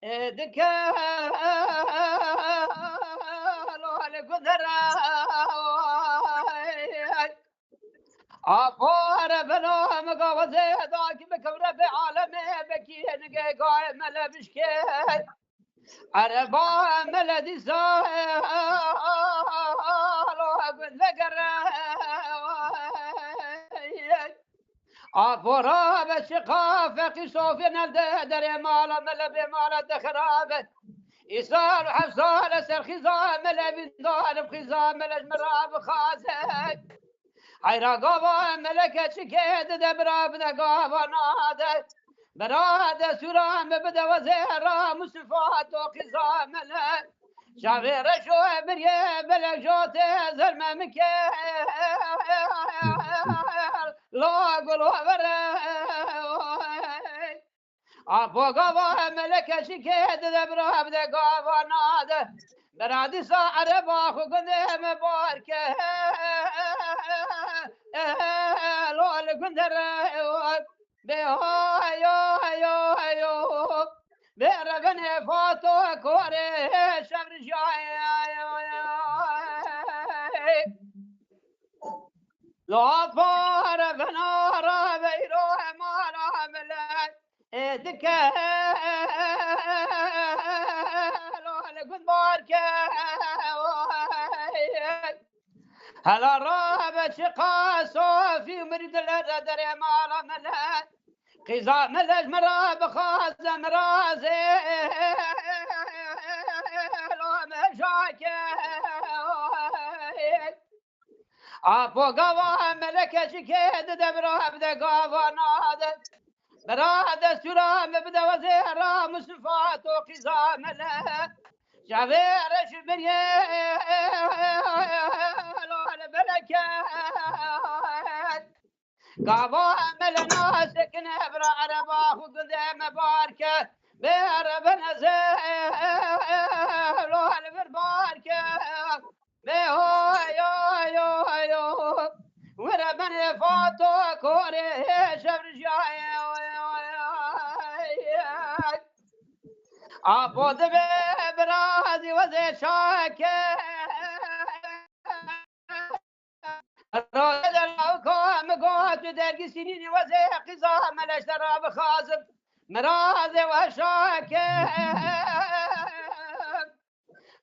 دكالو القدرة عفور بنو مقوزي ذاك بكبر بعالمي بكي نقاي قايم لبشكي عربا ملدي سالو قد ذكر عفورا بشقافة قصوفي نلد دري مالا ملبي مالا دخرابت إيصال وحفصال سر خزام ملبي ضارب خزام الأجمراب خازك عيرا قابا ملكة شكيد دبرا بدا قابا نادت براد سرام بدا وزيرا مصفات وخزام ملك شافي رشو بريه بلا جوتي زلمة مكير لا قلو برا عفو قابا ملكة شكيد دبرا بدا قابا نادت برادي صار باخو قدام باركه لو القندر بيها يو بربني فاتو كوري شبر جاي لا فار بنار بيروح ما رامل دكه لو القند باركه هلا راب شقا صوفي مريد الردر يا مالا ملات قزا ملج مراب خاز مرازي لو مشاكي عفو قوا ملكة شكيد دبرا بدا قوا نادت براد سرام بدا وزيرا مصفات وقزا ملات شافير شبريه قابا ملنا سكن برا عربا وقدام باركه بير بنزيل لو البرباركه بيهو يو ورا بني فاتو كوري شبر جاي عبود برادي وزي شاكي راد الأوكام قوت درقي سنين وزي قزام الاشتراب خازم مرازي وشاكي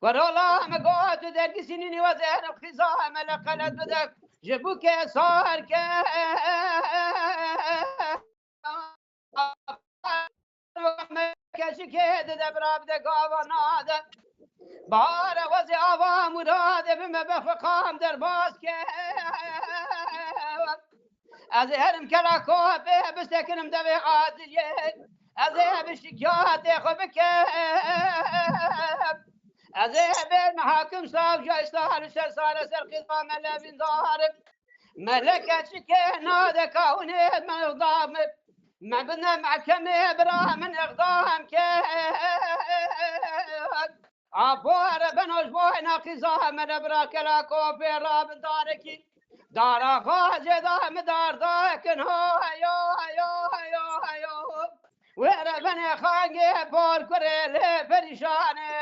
ورولا مقوت درقي سنين وزي قزام لقلت بدك جبوك صارك كشكيد دبرا بدقا ونادى بار وزي آوا مراد بما بفقام درباسك أزي هرم كلا كوبي بستكنم دبي عادي أزي بشكيات خبك أزي بالمحاكم صاف جاي صار سر قضام لبن ضارب ملكة شكينا دكاوني من ضامب ما بدنا محكمة برا من إقدام كيف عفور بنوش بوينا قزام نبرا كلا كوفي راب داركي دارا خاجي دام دار داكن هو يو ويرا بني خاقي بور كريلي فرشاني